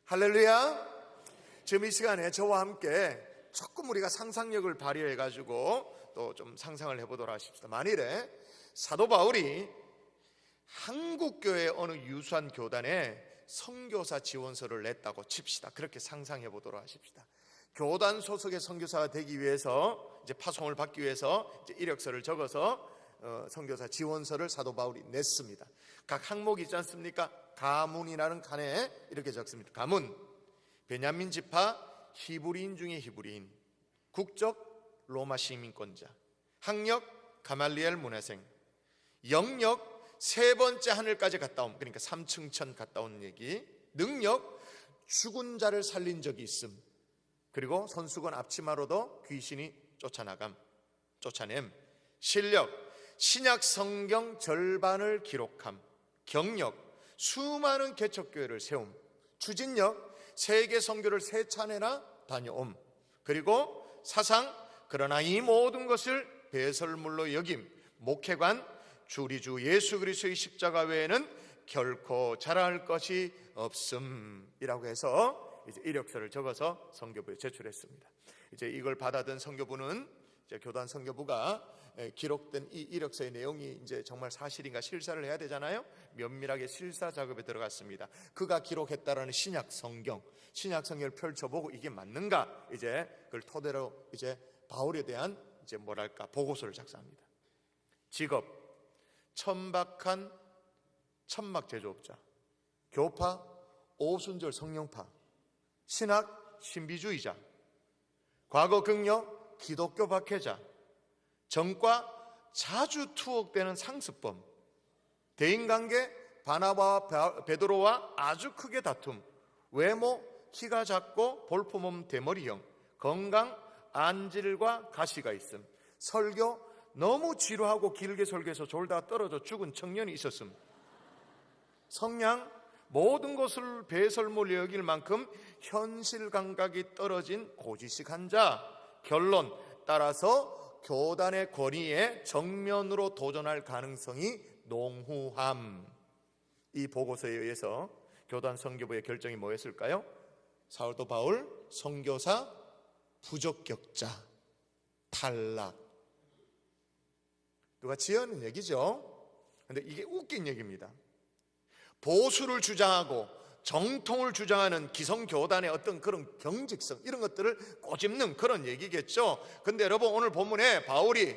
할렐루야. 지금 이 시간에 저와 함께 조금 우리가 상상력을 발휘해 가지고 또 좀 상상을 해보도록 하십시다. 만일에 사도 바울이 한국교회 어느 유수한 교단에 선교사 지원서를 냈다고 칩시다. 그렇게 상상해 보도록 하십시다. 교단 소속의 선교사가 되기 위해서, 이제 파송을 받기 위해서 이제 이력서를 적어서 선교사 지원서를 사도 바울이 냈습니다. 각 항목이 있지 않습니까? 가문이라는 칸에 이렇게 적습니다. 가문, 베냐민 지파, 히브리인 중에 히브리인, 국적 로마 시민권자, 학력 가말리엘 문화생, 영역 세 번째 하늘까지 갔다 옴, 그러니까 3층천 갔다 온 얘기, 능력 죽은 자를 살린 적이 있음, 그리고 손수건 앞치마로도 귀신이 쫓아냄, 실력 신약 성경 절반을 기록함, 경력 수많은 개척교회를 세움, 추진력 세계 선교를 3차례나 다녀옴, 그리고 사상 그러나 이 모든 것을 배설물로 여김, 목회관 우리 주 예수 그리스도의 십자가 외에는 결코 자랑할 것이 없음이라고 해서 이제 이력서를 적어서 선교부에 제출했습니다. 이제 이걸 받아든 선교부는 이제 교단 선교부가 기록된 이 이력서의 내용이 이제 정말 사실인가 실사를 해야 되잖아요. 면밀하게 실사 작업에 들어갔습니다. 그가 기록했다라는 신약 성경을 펼쳐보고 이게 맞는가, 이제 그걸 토대로 이제 바울에 대한 이제 보고서를 작성합니다. 직업 천박한 천막 제조업자, 교파 오순절 성령파, 신학 신비주의자, 과거 긍력 기독교 박해자, 전과 자주 투옥되는 상습범, 대인관계 바나바와 베드로와 아주 크게 다툼, 외모 키가 작고 볼품없는 대머리형, 건강 안질과 가시가 있음, 설교 너무 지루하고 길게 설교해서 졸다가 떨어져 죽은 청년이 있었음, 성향 모든 것을 배설물로 여길 만큼 현실 감각이 떨어진 고지식한 자, 결론 따라서 교단의 권위에 정면으로 도전할 가능성이 농후함. 이 보고서에 의해서 교단 선교부의 결정이 뭐였을까요? 사도 바울 선교사 부적격자 탈락. 누가 지어낸 얘기죠. 근데 이게 웃긴 얘기입니다. 보수를 주장하고 정통을 주장하는 기성교단의 어떤 그런 경직성, 이런 것들을 꼬집는 그런 얘기겠죠. 근데 여러분, 오늘 본문에 바울이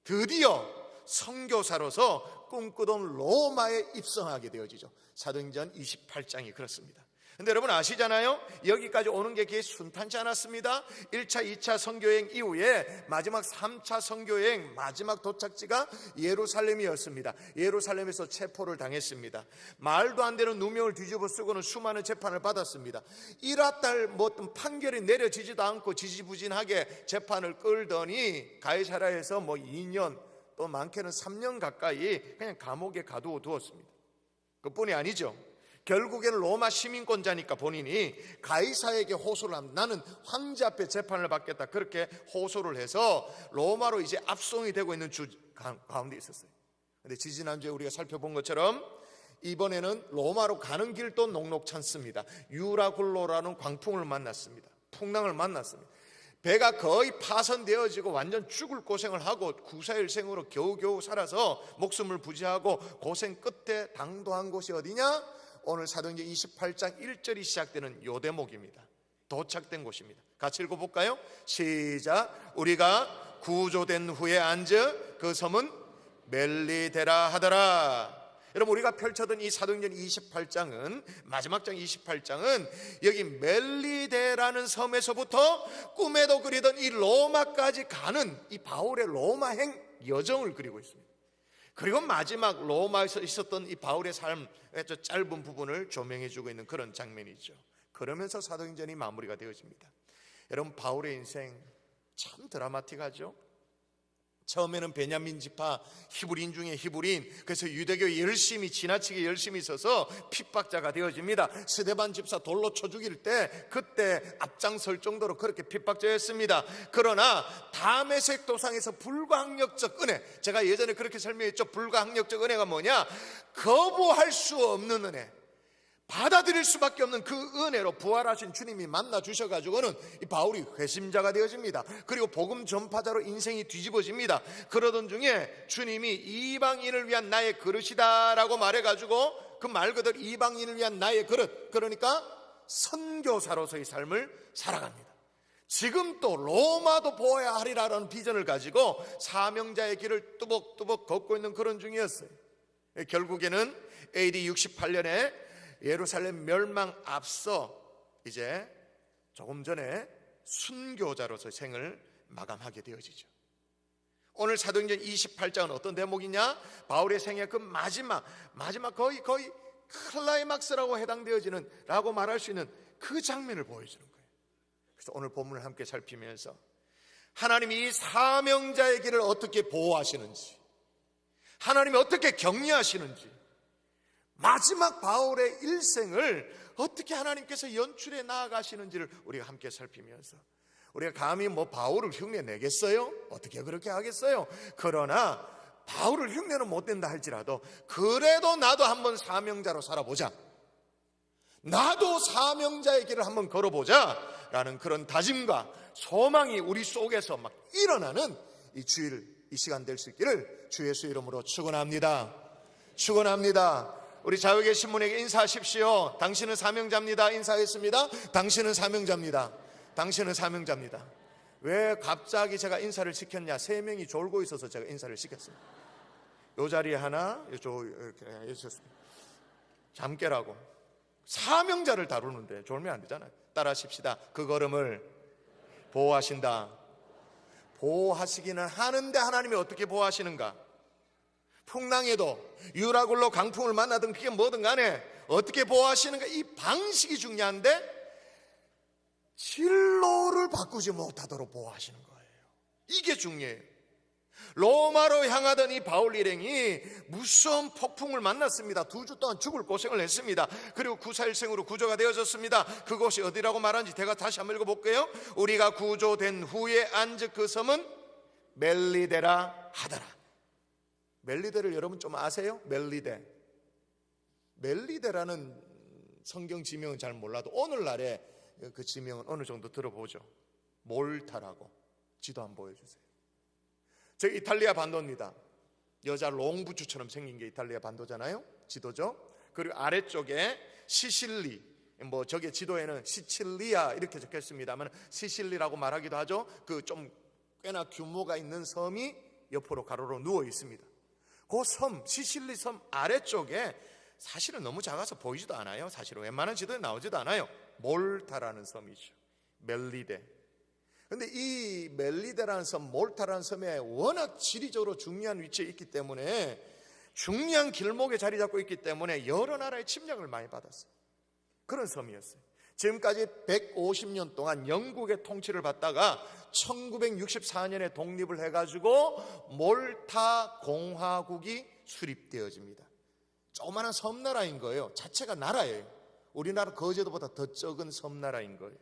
드디어 선교사로서 꿈꾸던 로마에 입성하게 되어지죠. 사도행전 28장이 그렇습니다. 근데 여러분 아시잖아요, 여기까지 오는 게 그게 순탄치 않았습니다. 1차 2차 선교여행 이후에 마지막 3차 선교여행 마지막 도착지가 예루살렘이었습니다. 예루살렘에서 체포를 당했습니다. 말도 안 되는 누명을 뒤집어 쓰고는 수많은 재판을 받았습니다. 1화달 어떤 판결이 내려지지도 않고 지지부진하게 재판을 끌더니 가이사랴에서 2년 또 많게는 3년 가까이 그냥 감옥에 가두어두었습니다. 그뿐이 아니죠. 결국에는 로마 시민권자니까 본인이 가이사에게 호소를 합니다. 나는 황제 앞에 재판을 받겠다. 그렇게 호소를 해서 로마로 이제 압송이 되고 있는 주 가운데 있었어요. 근데 지지난주에 우리가 살펴본 것처럼 이번에는 로마로 가는 길도 녹록찮습니다. 유라굴로라는 광풍을 만났습니다. 풍랑을 만났습니다. 배가 거의 파손되어지고 완전 죽을 고생을 하고 구사일생으로 겨우겨우 살아서 목숨을 부지하고 고생 끝에 당도한 곳이 어디냐? 오늘 사도행전 28장 1절이 시작되는 요 대목입니다. 도착된 곳입니다. 같이 읽어볼까요? 시작. 우리가 구조된 후에 앉아 그 섬은 멜리데라 하더라. 여러분, 우리가 펼쳐던 이 사도행전 28장은, 마지막 장 28장은 여기 멜리데라는 섬에서부터 꿈에도 그리던 이 로마까지 가는 이 바울의 로마행 여정을 그리고 있습니다. 그리고 마지막 로마에서 있었던 이 바울의 삶의 짧은 부분을 조명해주고 있는 그런 장면이죠. 그러면서 사도행전이 마무리가 되어집니다. 여러분, 바울의 인생 참 드라마틱하죠. 처음에는 베냐민 지파 히브리인 중에 히브리인, 그래서 유대교에 지나치게 열심히 있어서 핍박자가 되어집니다. 스데반 집사 돌로 쳐 죽일 때 그때 앞장설 정도로 그렇게 핍박자였습니다. 그러나 다메섹 도상에서 불가항력적 은혜, 제가 예전에 그렇게 설명했죠. 불가항력적 은혜가 뭐냐? 거부할 수 없는 은혜, 받아들일 수밖에 없는 그 은혜로 부활하신 주님이 만나 주셔가지고는 이 바울이 회심자가 되어집니다. 그리고 복음 전파자로 인생이 뒤집어집니다. 그러던 중에 주님이 이방인을 위한 나의 그릇이다 라고 말해가지고 그 말 그대로 이방인을 위한 나의 그릇, 그러니까 선교사로서의 삶을 살아갑니다. 지금 또 로마도 보아야 하리라는 비전을 가지고 사명자의 길을 뚜벅뚜벅 걷고 있는 그런 중이었어요. 결국에는 AD 68년에 예루살렘 멸망 앞서 이제 조금 전에 순교자로서 생을 마감하게 되어지죠. 오늘 사도행전 28장은 어떤 대목이냐? 바울의 생애 그 마지막 거의 클라이막스라고 해당되어지는 라고 말할 수 있는 그 장면을 보여주는 거예요. 그래서 오늘 본문을 함께 살피면서 하나님이 이 사명자의 길을 어떻게 보호하시는지, 하나님이 어떻게 격려하시는지, 마지막 바울의 일생을 어떻게 하나님께서 연출해 나아가시는지를 우리가 함께 살피면서, 우리가 감히 바울을 흉내 내겠어요? 어떻게 그렇게 하겠어요? 그러나 바울을 흉내는 못 낸다 할지라도 그래도 나도 한번 사명자로 살아보자, 나도 사명자의 길을 한번 걸어보자 라는 그런 다짐과 소망이 우리 속에서 막 일어나는 이 주일, 이 시간 될 수 있기를 주 예수 이름으로 축원합니다. 축원합니다. 우리 좌우에 계신 분에게 인사하십시오. 당신은 사명자입니다. 인사했습니다. 당신은 사명자입니다. 당신은 사명자입니다. 왜 갑자기 제가 인사를 시켰냐? 3명이 졸고 있어서 제가 인사를 시켰습니다. 요 자리에 하나, 이렇게 있었습니다. 잠 깨라고. 사명자를 다루는데 졸면 안 되잖아요. 따라 하십시다. 그 걸음을 보호하신다. 보호하시기는 하는데 하나님이 어떻게 보호하시는가? 풍랑에도 유라굴로 강풍을 만나든 그게 뭐든 간에 어떻게 보호하시는가, 이 방식이 중요한데 진로를 바꾸지 못하도록 보호하시는 거예요. 이게 중요해요. 로마로 향하던 이 바울 일행이 무서운 폭풍을 만났습니다. 2주 동안 죽을 고생을 했습니다. 그리고 구사일생으로 구조가 되어졌습니다. 그곳이 어디라고 말하는지 제가 다시 한번 읽어볼게요. 우리가 구조된 후에 앉은 그 섬은 멜리데라 하더라. 멜리데를 여러분 좀 아세요? 멜리데라는 성경 지명은 잘 몰라도 오늘날의 그 지명은 어느 정도 들어보죠. 몰타라고. 지도 한번 보여주세요. 저 이탈리아 반도입니다. 여자 롱부츠처럼 생긴 게 이탈리아 반도잖아요. 지도죠. 그리고 아래쪽에 시실리, 저게 지도에는 시칠리아 이렇게 적혀 있습니다만 시실리라고 말하기도 하죠. 그 좀 꽤나 규모가 있는 섬이 옆으로 가로로 누워 있습니다. 그 섬, 시실리 섬 아래쪽에 사실은 너무 작아서 보이지도 않아요. 사실은 웬만한 지도에 나오지도 않아요. 몰타라는 섬이죠. 멜리데. 근데 이 멜리데라는 섬, 몰타라는 섬에 워낙 지리적으로 중요한 위치에 있기 때문에, 중요한 길목에 자리 잡고 있기 때문에 여러 나라의 침략을 많이 받았어요. 그런 섬이었어요. 지금까지 150년 동안 영국의 통치를 받다가 1964년에 독립을 해가지고 몰타 공화국이 수립되어집니다. 조그마한 섬나라인 거예요. 자체가 나라예요. 우리나라 거제도보다 더 적은 섬나라인 거예요.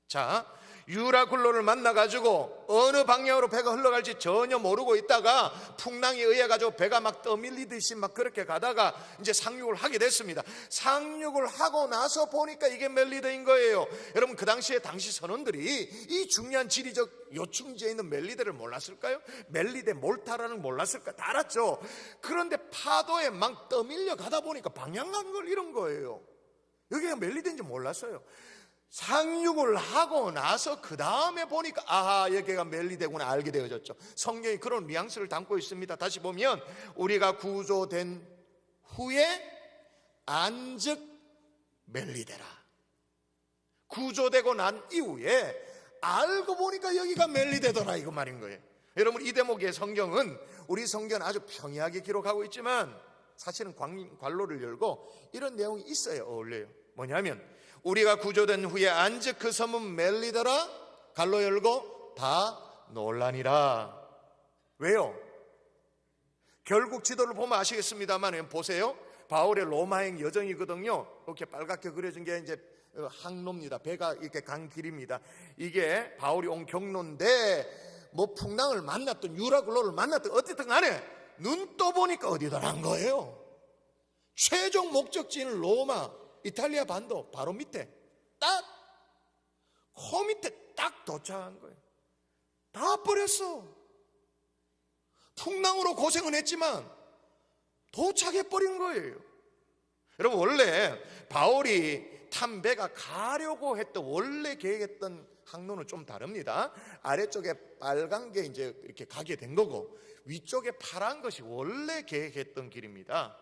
자, 유라굴로를 만나가지고 어느 방향으로 배가 흘러갈지 전혀 모르고 있다가 풍랑에 의해가지고 배가 막 떠밀리듯이 막 그렇게 가다가 이제 상륙을 하게 됐습니다. 상륙을 하고 나서 보니까 이게 멜리데인 거예요. 여러분, 그 당시 선원들이 이 중요한 지리적 요충지에 있는 멜리데를 몰랐을까요? 멜리데, 몰타라는 몰랐을까? 다 알았죠. 그런데 파도에 막 떠밀려 가다 보니까 방향감을 잃은 거예요. 여기가 멜리데인지 몰랐어요. 상륙을 하고 나서 그 다음에 보니까 아하, 여기가 멜리데구나 알게 되어졌죠. 성경이 그런 뉘앙스를 담고 있습니다. 다시 보면 우리가 구조된 후에 안즉 멜리데라. 구조되고 난 이후에 알고 보니까 여기가 멜리데더라, 이거 말인 거예요. 여러분, 이 대목의 성경은, 우리 성경은 아주 평이하게 기록하고 있지만 사실은 관로를 열고 이런 내용이 있어요. 어울려요. 뭐냐면 우리가 구조된 후에 안즉 그 섬은 멜리더라, 갈로 열고 다 놀라니라. 왜요? 결국 지도를 보면 아시겠습니다만 보세요. 바울의 로마행 여정이거든요. 이렇게 빨갛게 그려진 게 이제 항로입니다. 배가 이렇게 간 길입니다. 이게 바울이 온 경로인데 뭐 풍랑을 만났던 유라굴로를 만났던 어쨌든 간에 눈 떠보니까 어디더란 거예요. 최종 목적지는 로마, 이탈리아 반도 바로 밑에 딱 코 밑에 딱 도착한 거예요. 다 버렸어. 풍랑으로 고생은 했지만 도착해버린 거예요. 여러분, 원래 바울이 탄 배가 가려고 했던, 원래 계획했던 항로는 좀 다릅니다. 아래쪽에 빨간 게 이제 이렇게 가게 된 거고, 위쪽에 파란 것이 원래 계획했던 길입니다.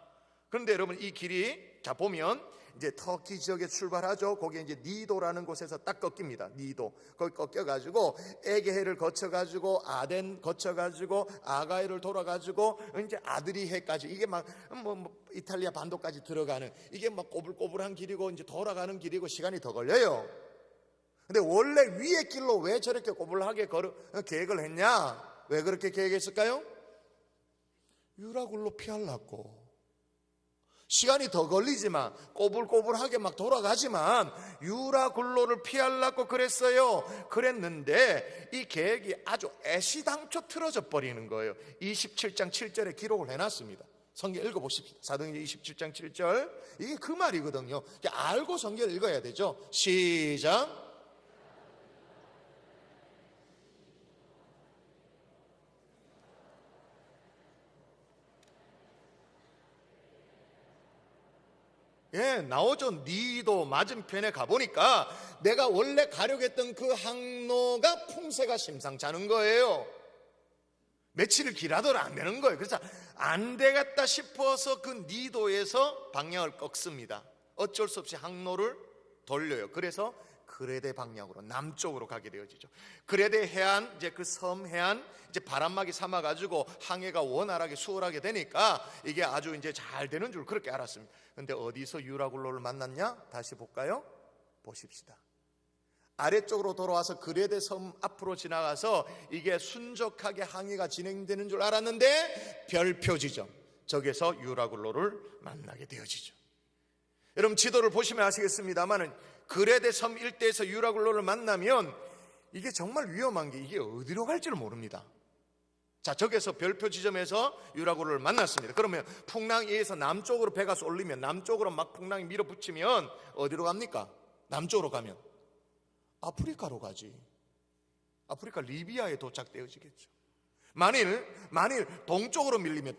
그런데 여러분, 이 길이 자 보면 이제 터키 지역에 출발하죠. 거기에 이제 니도라는 곳에서 딱 꺾입니다. 니도. 거기 꺾여가지고 에게해를 거쳐가지고 아덴 거쳐가지고 아가이를 돌아가지고 이제 아드리해까지, 이게 막 이탈리아 반도까지 들어가는, 이게 막 꼬불꼬불한 길이고 이제 돌아가는 길이고 시간이 더 걸려요. 근데 원래 위의 길로 왜 저렇게 꼬불하게 계획을 했냐? 왜 그렇게 계획했을까요? 유라굴로 피하려고. 시간이 더 걸리지만 꼬불꼬불하게 막 돌아가지만 유라굴로를 피하려고 그랬어요. 그랬는데 이 계획이 아주 애시당초 틀어져 버리는 거예요. 27장 7절에 기록을 해놨습니다. 성경 읽어보십시오. 사도행전 27장 7절, 이게 그 말이거든요. 알고 성경을 읽어야 되죠. 시작. 예, 나오죠. 니도 맞은편에 가보니까 내가 원래 가려고 했던 그 항로가 풍세가 심상치 않은 거예요. 며칠을 길하더라 안 되는 거예요. 그래서 안 되겠다 싶어서 그 니도에서 방향을 꺾습니다. 어쩔 수 없이 항로를 돌려요. 그래서 그레데 방향으로 남쪽으로 가게 되어지죠. 그레데 해안, 이제 그 섬 해안 이제 바람막이 삼아가지고 항해가 원활하게 수월하게 되니까 이게 아주 이제 잘 되는 줄 그렇게 알았습니다. 근데 어디서 유라굴로를 만났냐? 다시 볼까요? 보십시다. 아래쪽으로 돌아와서 그레데 섬 앞으로 지나가서 이게 순적하게 항해가 진행되는 줄 알았는데 별표 지점, 저기서 유라굴로를 만나게 되어지죠. 여러분, 지도를 보시면 아시겠습니다만 그레데 섬 일대에서 유라굴로를 만나면 이게 정말 위험한 게, 이게 어디로 갈지를 모릅니다. 자, 저기서 별표 지점에서 유라굴로를 만났습니다. 그러면 풍랑에 의해서 남쪽으로 배가 쏠리면, 남쪽으로 막 풍랑이 밀어붙이면 어디로 갑니까? 남쪽으로 가면 아프리카로 가지. 아프리카 리비아에 도착되어지겠죠. 만일 동쪽으로 밀리면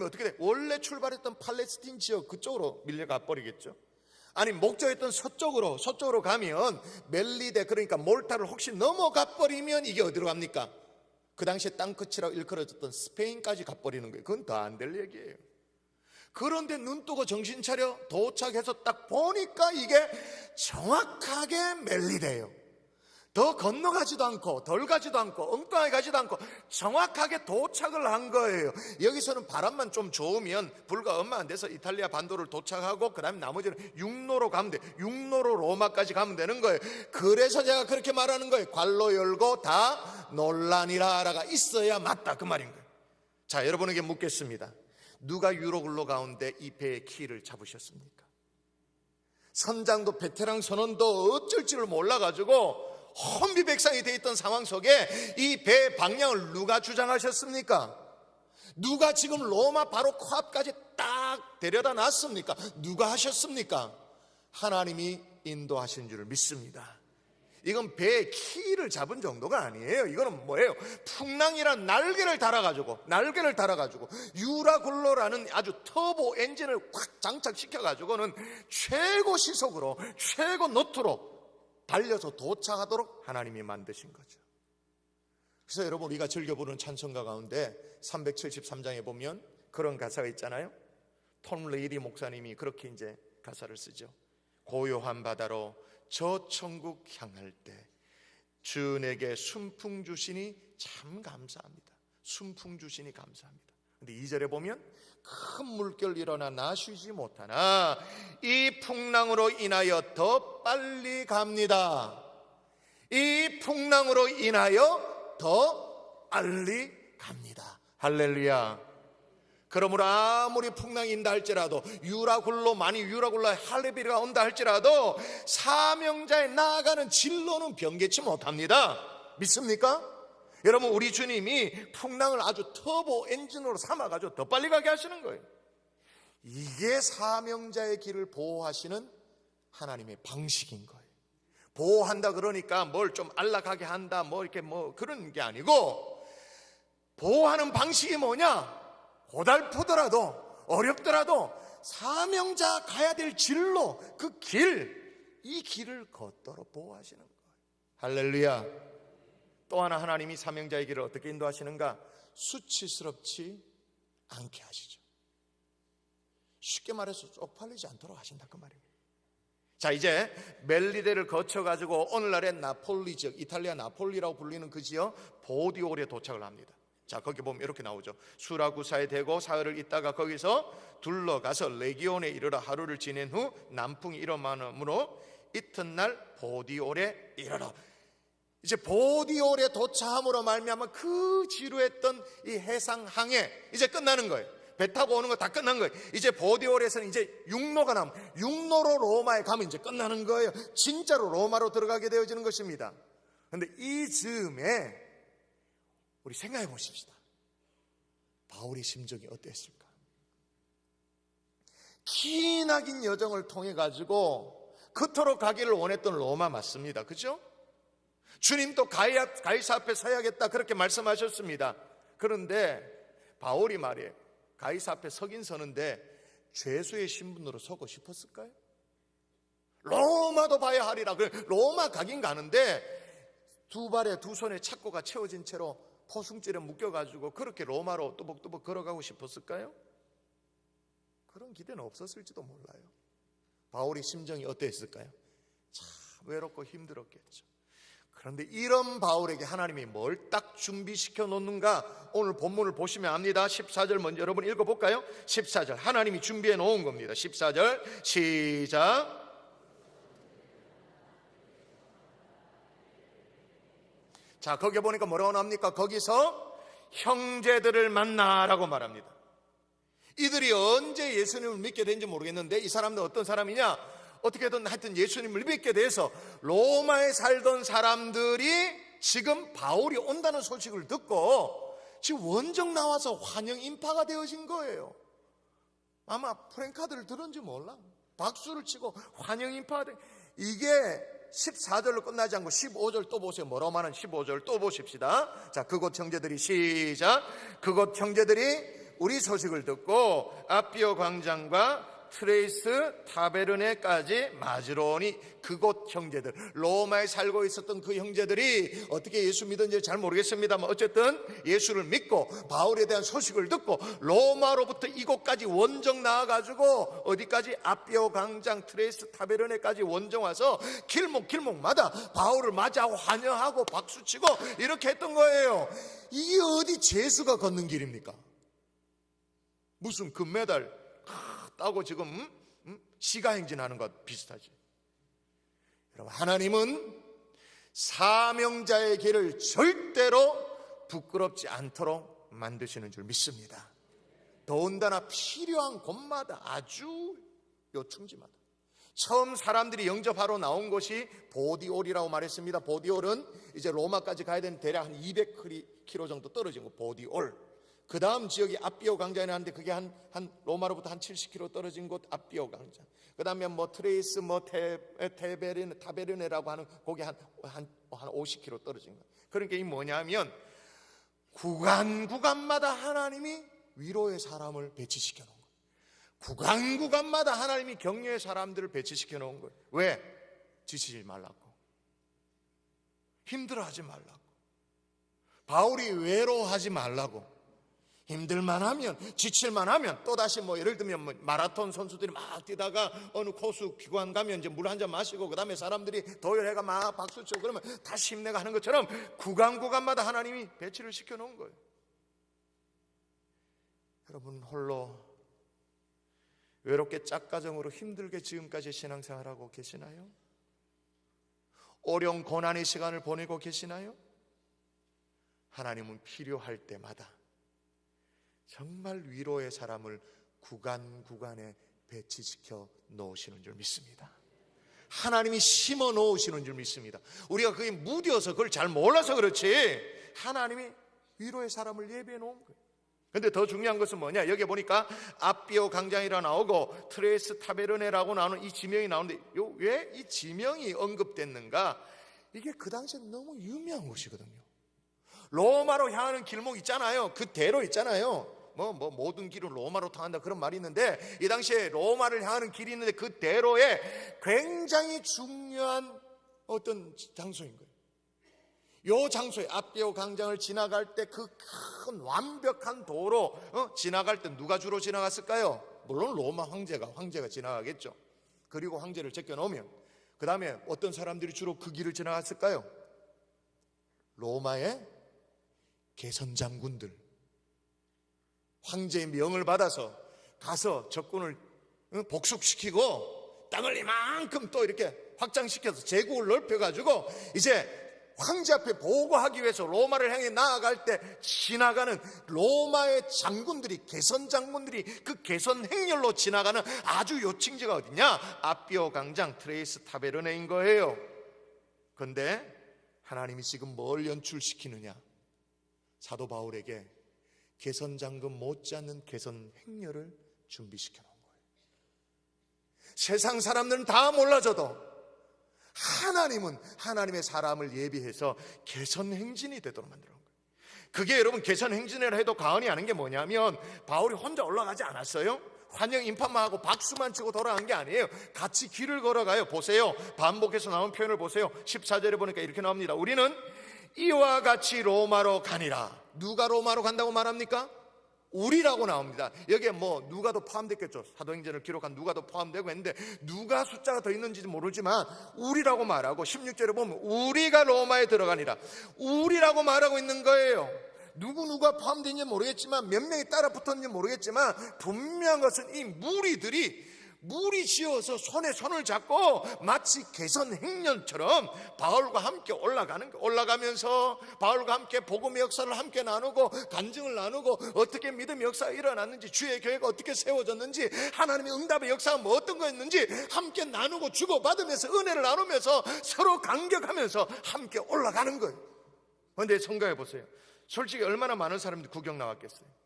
어떻게 돼? 원래 출발했던 팔레스틴 지역 그쪽으로 밀려가 버리겠죠. 아니, 목적했던 서쪽으로 가면 멜리데, 그러니까 몰타를 혹시 넘어가 버리면 이게 어디로 갑니까? 그 당시에 땅끝이라고 일컬어졌던 스페인까지 가버리는 거예요. 그건 더 안 될 얘기예요. 그런데 눈 뜨고 정신 차려 도착해서 딱 보니까 이게 정확하게 멜리데예요. 더 건너가지도 않고 덜 가지도 않고 엉뚱하게 가지도 않고 정확하게 도착을 한 거예요. 여기서는 바람만 좀 좋으면 불과 얼마 안 돼서 이탈리아 반도를 도착하고 그 다음에 나머지는 육로로 가면 돼. 육로로 로마까지 가면 되는 거예요. 그래서 제가 그렇게 말하는 거예요. 관로 열고 다 논란이라가 있어야 맞다, 그 말인 거예요. 자, 여러분에게 묻겠습니다. 누가 유로굴로 가운데 이 배의 키를 잡으셨습니까? 선장도 베테랑 선원도 어쩔 줄을 몰라가지고 혼비백산이 돼 있던 상황 속에 이 배의 방향을 누가 주장하셨습니까? 누가 지금 로마 바로 코앞까지 딱 데려다 놨습니까? 누가 하셨습니까? 하나님이 인도하신 줄 믿습니다. 이건 배의 키를 잡은 정도가 아니에요. 이거는 뭐예요? 풍랑이란 날개를 달아가지고 유라굴로라는 아주 터보 엔진을 확 장착시켜가지고는 최고 시속으로 최고 노트로 달려서 도착하도록 하나님이 만드신 거죠. 그래서 여러분, 우리가 즐겨 부르는 찬송가 가운데 373장에 보면 그런 가사가 있잖아요. 톰 레이디 목사님이 그렇게 이제 가사를 쓰죠. 고요한 바다로 저 천국 향할 때 주 내게 순풍 주시니 참 감사합니다. 순풍 주시니 감사합니다. 근데 2절에 보면 큰 물결 일어나 나 쉬지 못하나 이 풍랑으로 인하여 더 빨리 갑니다. 이 풍랑으로 인하여 더 빨리 갑니다. 할렐루야. 그러므로 아무리 풍랑이 인다 할지라도 유라굴로 할레비가 온다 할지라도 사명자에 나아가는 진로는 변개치 못합니다. 믿습니까? 여러분, 우리 주님이 풍랑을 아주 터보 엔진으로 삼아가지고 더 빨리 가게 하시는 거예요. 이게 사명자의 길을 보호하시는 하나님의 방식인 거예요. 보호한다 그러니까 뭘 좀 안락하게 한다 뭐 이렇게 뭐 그런 게 아니고, 보호하는 방식이 뭐냐? 고달프더라도 어렵더라도 사명자 가야 될 진로, 그 길, 이 길을 걷도록 보호하시는 거예요. 할렐루야. 또 하나 하나님이 사명자의 길을 어떻게 인도하시는가? 수치스럽지 않게 하시죠. 쉽게 말해서 쪽팔리지 않도록 하신다 그 말이에요. 자, 이제 멜리데를 거쳐가지고 오늘날의 나폴리 지역, 이탈리아 나폴리라고 불리는 그 지역 보디올에 도착을 합니다. 자, 거기 보면 이렇게 나오죠. 수라구사에 대고 사흘을 있다가 거기서 둘러가서 레기온에 이르러 하루를 지낸 후 남풍이 일어나므로 이튿날 보디올에 이르러, 이제 보디올에 도착함으로 말미암아 그 지루했던 이 해상항해 이제 끝나는 거예요. 배 타고 오는 거 다 끝난 거예요. 이제 보디올에서는 이제 육로가 나오면 육로로 로마에 가면 이제 끝나는 거예요. 진짜로 로마로 들어가게 되어지는 것입니다. 그런데 이 즈음에 우리 생각해 보십시다. 바울의 심정이 어땠을까? 기나긴 여정을 통해 가지고 그토록 가기를 원했던 로마 맞습니다. 그죠? 주님도 가이사 앞에 서야겠다 그렇게 말씀하셨습니다. 그런데 바울이 말이에요, 가이사 앞에 서긴 서는데 죄수의 신분으로 서고 싶었을까요? 로마도 봐야 하리라. 로마 가긴 가는데 두 발에 두 손에 착고가 채워진 채로 포승줄에 묶여가지고 그렇게 로마로 또박또박 걸어가고 싶었을까요? 그런 기대는 없었을지도 몰라요. 바울의 심정이 어땠을까요? 참 외롭고 힘들었겠죠. 그런데 이런 바울에게 하나님이 뭘 딱 준비시켜 놓는가? 오늘 본문을 보시면 압니다. 14절 먼저 여러분 읽어볼까요? 14절 하나님이 준비해 놓은 겁니다. 14절 시작. 자, 거기 보니까 뭐라고 나옵니까? 거기서 형제들을 만나라고 말합니다. 이들이 언제 예수님을 믿게 된지 모르겠는데 이 사람들 어떤 사람이냐? 어떻게든 하여튼 예수님을 믿게 돼서 로마에 살던 사람들이 지금 바울이 온다는 소식을 듣고 지금 원정 나와서 환영 인파가 되어진 거예요. 아마 프랭카드를 들은지 몰라. 박수를 치고 환영 인파가 돼. 이게 14절로 끝나지 않고 15절 또 보세요. 뭐라고 말하는 15절 또 보십시다. 자, 그곳 형제들이 시작. 그곳 형제들이 우리 소식을 듣고 아비오 광장과 트레이스 타베르네까지 맞으러 오니, 그곳 형제들, 로마에 살고 있었던 그 형제들이 어떻게 예수 믿었는지 잘 모르겠습니다만 어쨌든 예수를 믿고 바울에 대한 소식을 듣고 로마로부터 이곳까지 원정 나와가지고 어디까지? 아비오 광장, 트레이스 타베르네까지 원정 와서 길목마다 바울을 맞이하고 환영하고 박수치고 이렇게 했던 거예요. 이게 어디 죄수가 걷는 길입니까? 무슨 금메달 따고 지금 시가행진하는 것 비슷하지. 여러분, 하나님은 사명자의 길을 절대로 부끄럽지 않도록 만드시는 줄 믿습니다. 더군다나 필요한 곳마다 아주 요충지마다. 처음 사람들이 영접하러 나온 곳이 보디올이라고 말했습니다. 보디올은 이제 로마까지 가야 되는 대략 한 200km 정도 떨어진 곳 보디올. 그 다음 지역이 아비오 광장에 나왔는데 그게 한 로마로부터 한 70km 떨어진 곳 아비오 광장. 그 다음에 뭐 트레이스 타베르네라고 하는 거기 한 50km 떨어진 거. 그러니까 이 뭐냐면 구간마다 하나님이 위로의 사람을 배치시켜 놓은 거예요. 구간마다 하나님이 격려의 사람들을 배치시켜 놓은 거예요. 왜? 지치지 말라고, 힘들어하지 말라고, 바울이 외로워하지 말라고. 힘들만 하면, 지칠만 하면 또다시 뭐 예를 들면 뭐 마라톤 선수들이 막 뛰다가 어느 코스 기관 가면 이제 물 한 잔 마시고 그 다음에 사람들이 도열해가 막 박수치고 그러면 다시 힘내가 하는 것처럼 구간마다 하나님이 배치를 시켜놓은 거예요. 여러분, 홀로 외롭게 짝가정으로 힘들게 지금까지 신앙생활하고 계시나요? 어려운 고난의 시간을 보내고 계시나요? 하나님은 필요할 때마다 정말 위로의 사람을 구간에 배치시켜 놓으시는 줄 믿습니다. 하나님이 심어 놓으시는 줄 믿습니다. 우리가 그게 무뎌서 그걸 잘 몰라서 그렇지 하나님이 위로의 사람을 예비해 놓은 거예요. 근데 더 중요한 것은 뭐냐? 여기 보니까 아비오 강장이라 나오고 트레이스 타베르네라고 나오는 이 지명이 나오는데 왜 이 지명이 언급됐는가? 이게 그 당시에 너무 유명한 곳이거든요. 로마로 향하는 길목 있잖아요. 그 대로 있잖아요. 모든 길은 로마로 통한다 그런 말이 있는데, 이 당시에 로마를 향하는 길이 있는데 그 대로에 굉장히 중요한 어떤 장소인 거예요. 요 장소에 아비오 강장을 지나갈 때 그 큰 완벽한 도로 지나갈 때 누가 주로 지나갔을까요? 물론 로마 황제가 지나가겠죠. 그리고 황제를 제껴놓으면 그 다음에 어떤 사람들이 주로 그 길을 지나갔을까요? 로마의 개선 장군들, 황제의 명을 받아서 가서 적군을 복속시키고 땅을 이만큼 또 이렇게 확장시켜서 제국을 넓혀가지고 이제 황제 앞에 보고하기 위해서 로마를 향해 나아갈 때 지나가는 로마의 장군들이, 개선 장군들이 그 개선 행렬로 지나가는 아주 요층지가 어디냐? 아비오 강장 트레이스 타베르네인 거예요. 그런데 하나님이 지금 뭘 연출시키느냐? 사도 바울에게 개선 장군 못지않는 개선 행렬을 준비시켜 놓은 거예요. 세상 사람들은 다 몰라줘도 하나님은 하나님의 사람을 예비해서 개선 행진이 되도록 만들어 놓은 거예요. 그게 여러분 개선 행진이라 해도 과언이 아닌 게 뭐냐면, 바울이 혼자 올라가지 않았어요. 환영 인파만 하고 박수만 치고 돌아간 게 아니에요. 같이 길을 걸어가요. 보세요, 반복해서 나온 표현을 보세요. 14절에 보니까 이렇게 나옵니다. 우리는 이와 같이 로마로 가니라. 누가 로마로 간다고 말합니까? 우리라고 나옵니다. 여기에 누가도 포함됐겠죠. 사도행전을 기록한 누가도 포함되고 했는데, 누가 숫자가 더 있는지는 모르지만 우리라고 말하고 16절에 보면 우리가 로마에 들어가니라. 우리라고 말하고 있는 거예요. 누가 포함된지 모르겠지만, 몇 명이 따라 붙었는지 모르겠지만, 분명한 것은 이 무리 지어서 손에 손을 잡고 마치 개선 행렬처럼 바울과 함께 올라가면서 바울과 함께 복음의 역사를 함께 나누고 간증을 나누고 어떻게 믿음의 역사가 일어났는지, 주의 교회가 어떻게 세워졌는지, 하나님의 응답의 역사가 어떤 거였는지 함께 나누고 주고받으면서 은혜를 나누면서 서로 감격하면서 함께 올라가는 거예요. 그런데 생각해 보세요. 솔직히 얼마나 많은 사람들이 구경 나왔겠어요?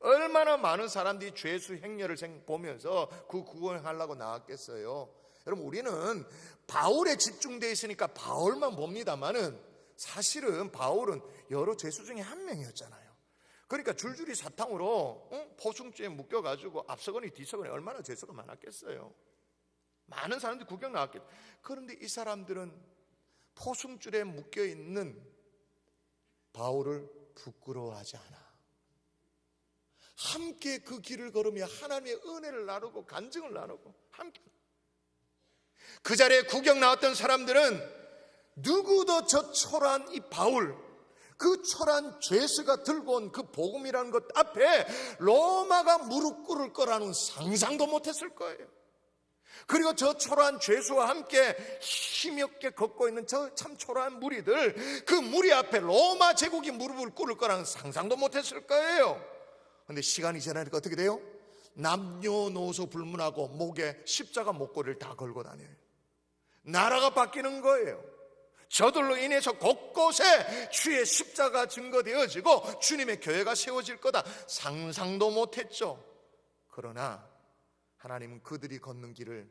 얼마나 많은 사람들이 죄수 행렬을 보면서 그 구원하려고 나왔겠어요? 여러분, 우리는 바울에 집중되어 있으니까 바울만 봅니다만은 사실은 바울은 여러 죄수 중에 한 명이었잖아요. 그러니까 줄줄이 사탕으로 포승죄에 묶여가지고 앞서거니 뒤서거니 얼마나 죄수가 많았겠어요. 많은 사람들이 구경 나왔겠죠. 그런데 이 사람들은 포승줄에 묶여있는 바울을 부끄러워하지 않아. 함께 그 길을 걸으며 하나님의 은혜를 나누고 간증을 나누고 함께. 그 자리에 구경 나왔던 사람들은 누구도 저 초라한 이 바울, 그 초라한 죄수가 들고 온 그 복음이라는 것 앞에 로마가 무릎 꿇을 거라는 상상도 못했을 거예요. 그리고 저 초라한 죄수와 함께 힘있게 걷고 있는 저 참 초라한 무리들, 그 무리 앞에 로마 제국이 무릎을 꿇을 거라는 상상도 못했을 거예요. 그런데 시간이 지나니까 어떻게 돼요? 남녀노소 불문하고 목에 십자가 목걸이를 다 걸고 다녀요. 나라가 바뀌는 거예요. 저들로 인해서 곳곳에 주의 십자가 증거되어지고 주님의 교회가 세워질 거다 상상도 못했죠. 그러나 하나님은 그들이 걷는 길을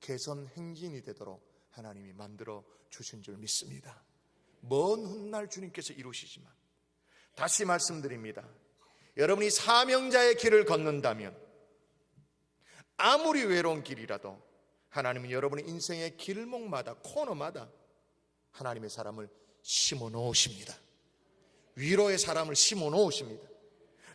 개선 행진이 되도록 하나님이 만들어 주신 줄 믿습니다. 먼 훗날 주님께서 이루시지만, 다시 말씀드립니다. 여러분이 사명자의 길을 걷는다면 아무리 외로운 길이라도 하나님은 여러분의 인생의 길목마다 코너마다 하나님의 사람을 심어 놓으십니다. 위로의 사람을 심어 놓으십니다.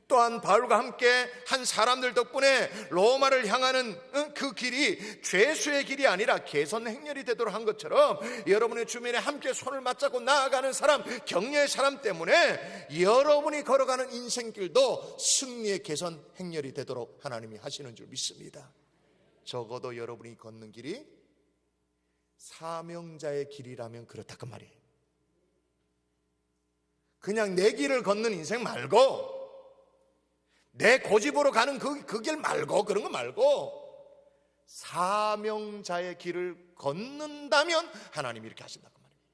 또한 바울과 함께 한 사람들 덕분에 로마를 향하는 그 길이 죄수의 길이 아니라 개선 행렬이 되도록 한 것처럼 여러분의 주변에 함께 손을 맞잡고 나아가는 사람, 격려의 사람 때문에 여러분이 걸어가는 인생길도 승리의 개선 행렬이 되도록 하나님이 하시는 줄 믿습니다. 적어도 여러분이 걷는 길이 사명자의 길이라면 그렇다 그 말이에요. 그냥 내 길을 걷는 인생 말고, 내 고집으로 가는 그 길 말고, 그런 거 말고 사명자의 길을 걷는다면 하나님이 이렇게 하신다 그 말입니다.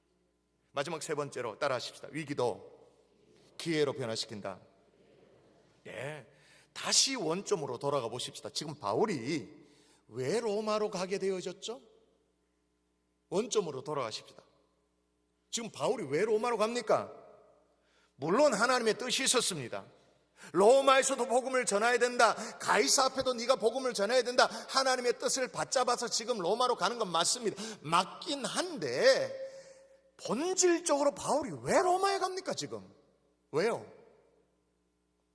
마지막 세 번째로 따라 하십시다. 위기도 기회로 변화시킨다. 네, 다시 원점으로 돌아가 보십시다. 지금 바울이 왜 로마로 가게 되어졌죠? 원점으로 돌아가십시다. 지금 바울이 왜 로마로 갑니까? 물론 하나님의 뜻이 있었습니다. 로마에서도 복음을 전해야 된다. 가이사 앞에도 네가 복음을 전해야 된다. 하나님의 뜻을 받잡아서 지금 로마로 가는 건 맞습니다. 맞긴 한데 본질적으로 바울이 왜 로마에 갑니까 지금? 왜요?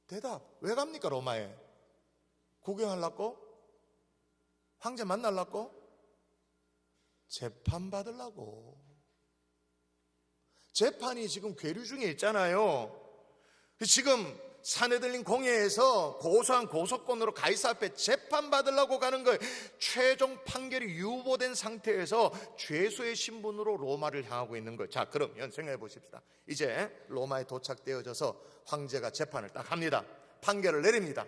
대답. 왜 갑니까 로마에? 구경하려고? 황제 만나려고? 재판받으려고. 재판이 지금 계류 중에 있잖아요. 지금 사내들린 공회에서 고소한 고소권으로 가이사 앞에 재판받으려고 가는 거예요. 최종 판결이 유보된 상태에서 죄수의 신분으로 로마를 향하고 있는 거예요. 자, 그러면 생각해 보십시다. 이제 로마에 도착되어져서 황제가 재판을 딱 합니다. 판결을 내립니다.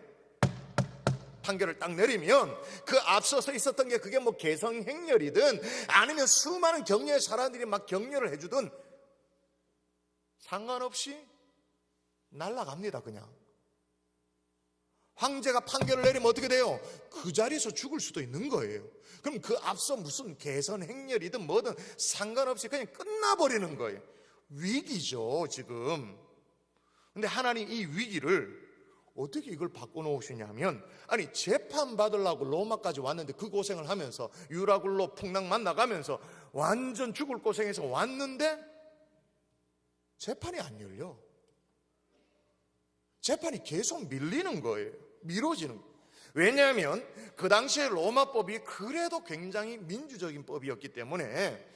판결을 딱 내리면 그 앞서서 있었던 게 그게 뭐 개성행렬이든 아니면 수많은 격려의 사람들이 막 격려를 해주든 상관없이 날아갑니다. 그냥 황제가 판결을 내리면 어떻게 돼요? 그 자리에서 죽을 수도 있는 거예요. 그럼 그 앞서 무슨 개선행렬이든 뭐든 상관없이 그냥 끝나버리는 거예요. 위기죠 지금. 근데 하나님 이 위기를 어떻게 이걸 바꿔놓으시냐면, 아니 재판받으려고 로마까지 왔는데 그 고생을 하면서 유라굴로 풍랑 만나가면서 완전 죽을 고생해서 왔는데 재판이 안 열려. 재판이 계속 밀리는 거예요. 미뤄지는 거예요. 왜냐하면 그 당시에 로마법이 그래도 굉장히 민주적인 법이었기 때문에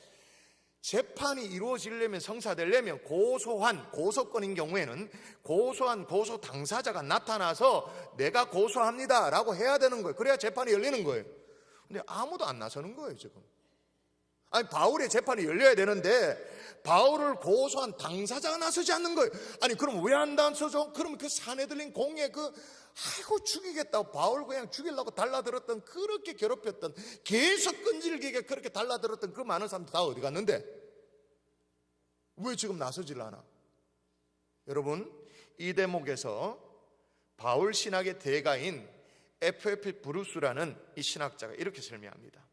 재판이 이루어지려면, 성사되려면 고소권인 경우에는 고소한 고소 당사자가 나타나서 내가 고소합니다 라고 해야 되는 거예요. 그래야 재판이 열리는 거예요. 근데 아무도 안 나서는 거예요 지금. 아니 바울의 재판이 열려야 되는데 바울을 고소한 당사자가 나서지 않는 거예요. 아니 그럼 왜 안 나서죠? 그럼 그 사내들린 공예 아이고 죽이겠다고 바울 그냥 죽이려고 달라들었던, 그렇게 괴롭혔던, 계속 끈질기게 그렇게 달라들었던 그 많은 사람들 다 어디 갔는데 왜 지금 나서질 않아? 여러분, 이 대목에서 바울 신학의 대가인 F.F. 브루스라는 이 신학자가 이렇게 설명합니다.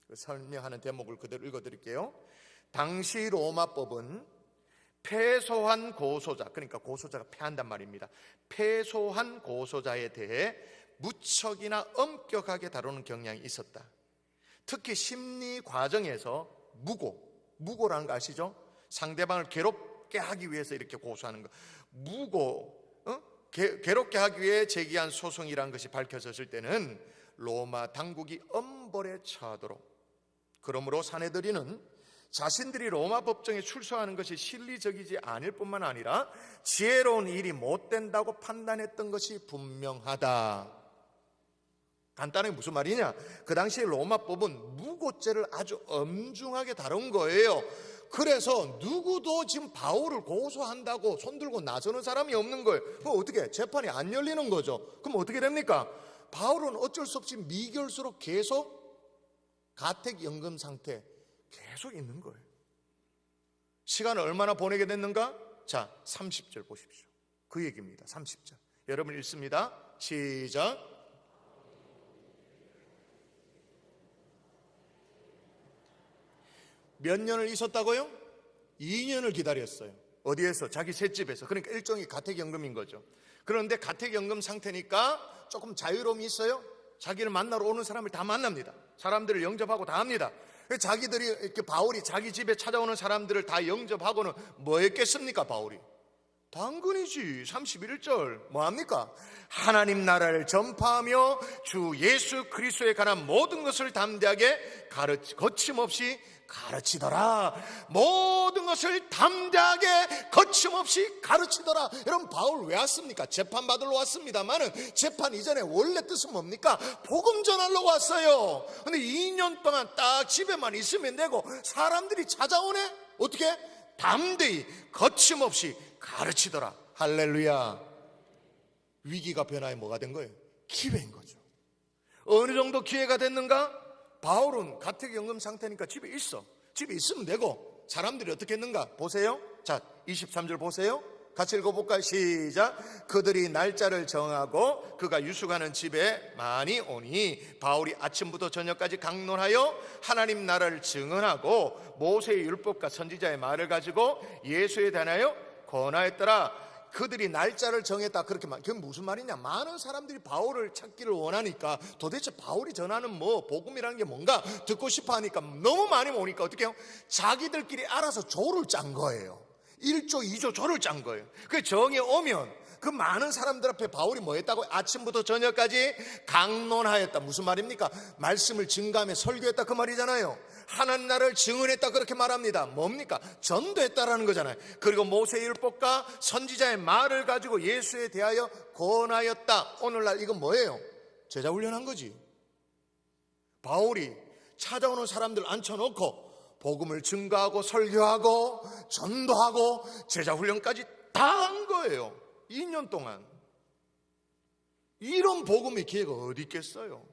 그 설명하는 대목을 그대로 읽어드릴게요. 당시 로마법은 패소한 고소자, 그러니까 고소자가 패한단 말입니다. 패소한 고소자에 대해 무척이나 엄격하게 다루는 경향이 있었다. 특히 심리 과정에서 무고라는 거 아시죠? 상대방을 괴롭게 하기 위해서 이렇게 고소하는 거. 괴롭게 하기 위해 제기한 소송이라는 것이 밝혀졌을 때는 로마 당국이 엄벌에 처하도록. 그러므로 사내들이는 자신들이 로마 법정에 출소하는 것이 실리적이지 않을 뿐만 아니라 지혜로운 일이 못 된다고 판단했던 것이 분명하다. 간단하게 무슨 말이냐? 그 당시에 로마법은 무고죄를 아주 엄중하게 다룬 거예요. 그래서 누구도 지금 바울을 고소한다고 손들고 나서는 사람이 없는 거예요. 그럼 어떻게? 재판이 안 열리는 거죠. 그럼 어떻게 됩니까? 바울은 어쩔 수 없이 미결수로 계속 가택연금 상태 계속 있는 거예요. 시간을 얼마나 보내게 됐는가? 자, 30절 보십시오. 그 얘기입니다. 30절. 여러분 읽습니다. 시작. 몇 년을 있었다고요? 2년을 기다렸어요. 어디에서? 자기 셋집에서. 그러니까 일종의 가택연금인 거죠. 그런데 가택연금 상태니까 조금 자유로움이 있어요. 자기를 만나러 오는 사람을 다 만납니다. 사람들을 영접하고 다 합니다. 자기들이 이렇게 바울이 자기 집에 찾아오는 사람들을 다 영접하고는 뭐 했겠습니까? 바울이 당근이지. 31절 뭐합니까? 하나님 나라를 전파하며 주 예수 그리스도에 관한 모든 것을 담대하게 거침없이 가르치더라. 모든 것을 담대하게 거침없이 가르치더라. 여러분 바울 왜 왔습니까? 재판 받으러 왔습니다만은 재판 이전에 원래 뜻은 뭡니까? 복음 전하러 왔어요. 근데 2년 동안 딱 집에만 있으면 되고 사람들이 찾아오네? 어떻게? 담대히 거침없이 가르치더라. 할렐루야. 위기가 변화에 뭐가 된 거예요? 기회인 거죠. 어느 정도 기회가 됐는가? 바울은 가택연금 상태니까 집에 있어. 집에 있으면 되고 사람들이 어떻게 했는가? 보세요. 자, 23절 보세요. 같이 읽어볼까요? 시작. 그들이 날짜를 정하고 그가 유숙하는 집에 많이 오니 바울이 아침부터 저녁까지 강론하여 하나님 나라를 증언하고 모세의 율법과 선지자의 말을 가지고 예수에 대하여 권하였더라. 그들이 날짜를 정했다. 그렇게 말. 그게 무슨 말이냐? 많은 사람들이 바울을 찾기를 원하니까 도대체 바울이 전하는 복음이라는 게 뭔가 듣고 싶어 하니까 너무 많이 오니까 어떻게 해요? 자기들끼리 알아서 조를 짠 거예요. 1조, 2조 조를 짠 거예요. 그 정에 오면 그 많은 사람들 앞에 바울이 뭐 했다고? 아침부터 저녁까지 강론하였다. 무슨 말입니까? 말씀을 증가하며 설교했다 그 말이잖아요. 하나님 나라를 증언했다 그렇게 말합니다. 뭡니까? 전도했다라는 거잖아요. 그리고 모세의 율법과 선지자의 말을 가지고 예수에 대하여 권하였다. 오늘날 이건 뭐예요? 제자 훈련한 거지. 바울이 찾아오는 사람들 앉혀놓고 복음을 증거하고 설교하고 전도하고 제자 훈련까지 다 한 거예요. 2년 동안. 이런 복음의 기회가 어디 있겠어요?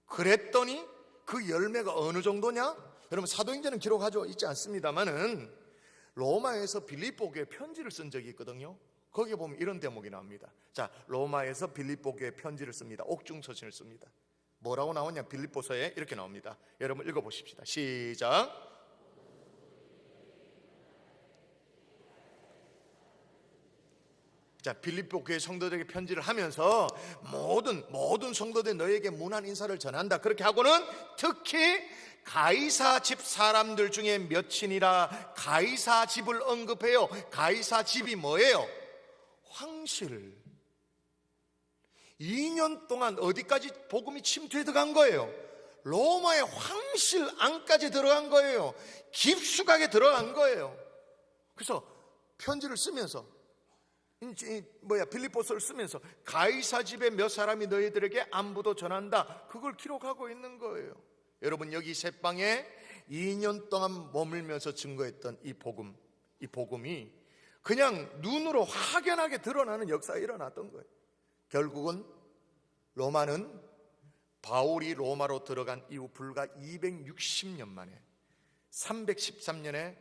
그랬더니 그 열매가 어느 정도냐? 여러분 사도행전은 기록하지 있지 않습니다만은 로마에서 빌립보교에 편지를 쓴 적이 있거든요. 거기에 보면 이런 대목이 나옵니다. 자, 로마에서 빌립보교에 편지를 씁니다. 옥중서신을 씁니다. 뭐라고 나오냐? 빌립보서에 이렇게 나옵니다. 여러분 읽어보십시다. 시작. 자, 빌립보 교회 성도들에게 편지를 하면서 모든 성도들 너에게 문안 인사를 전한다. 그렇게 하고는 특히 가이사 집 사람들 중에 몇이니라 가이사 집을 언급해요. 가이사 집이 뭐예요? 황실. 2년 동안 어디까지 복음이 침투해 들어간 거예요? 로마의 황실 안까지 들어간 거예요. 깊숙하게 들어간 거예요. 그래서 편지를 쓰면서 빌립보서를 쓰면서 가이사 집에 몇 사람이 너희들에게 안부도 전한다. 그걸 기록하고 있는 거예요. 여러분 여기 새방에 2년 동안 머물면서 증거했던 이 복음이 그냥 눈으로 확연하게 드러나는 역사가 일어났던 거예요. 결국은 로마는 바울이 로마로 들어간 이후 불과 260년 만에 313년에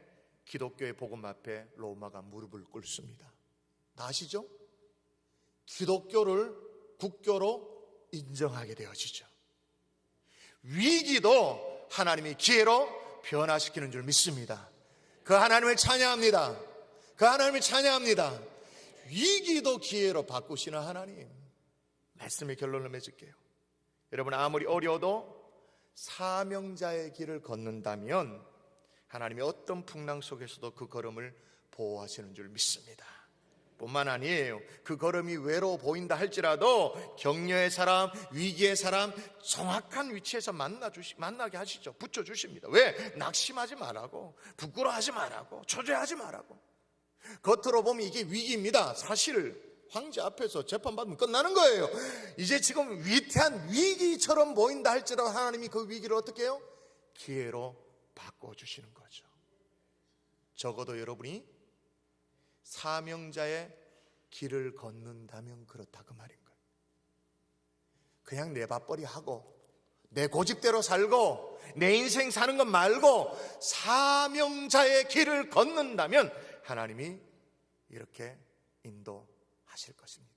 기독교의 복음 앞에 로마가 무릎을 꿇습니다. 다 아시죠? 기독교를 국교로 인정하게 되어지죠. 위기도 하나님이 기회로 변화시키는 줄 믿습니다. 그 하나님을 찬양합니다. 그 하나님을 찬양합니다. 위기도 기회로 바꾸시는 하나님. 말씀의 결론을 맺을게요. 여러분 아무리 어려워도 사명자의 길을 걷는다면 하나님이 어떤 풍랑 속에서도 그 걸음을 보호하시는 줄 믿습니다. 뿐만 아니에요. 그 걸음이 외로워 보인다 할지라도 격려의 사람, 위기의 사람 정확한 위치에서 만나게 하시죠. 붙여주십니다. 왜? 낙심하지 말라고, 부끄러워하지 말라고, 초조해하지 말라고. 겉으로 보면 이게 위기입니다. 사실 황제 앞에서 재판받으면 끝나는 거예요. 이제 지금 위태한 위기처럼 보인다 할지라도 하나님이 그 위기를 어떻게 해요? 기회로 바꿔주시는 거죠. 적어도 여러분이 사명자의 길을 걷는다면 그렇다 그 말인 거예요. 그냥 내 밥벌이 하고 내 고집대로 살고 내 인생 사는 것 말고 사명자의 길을 걷는다면 하나님이 이렇게 인도하실 것입니다.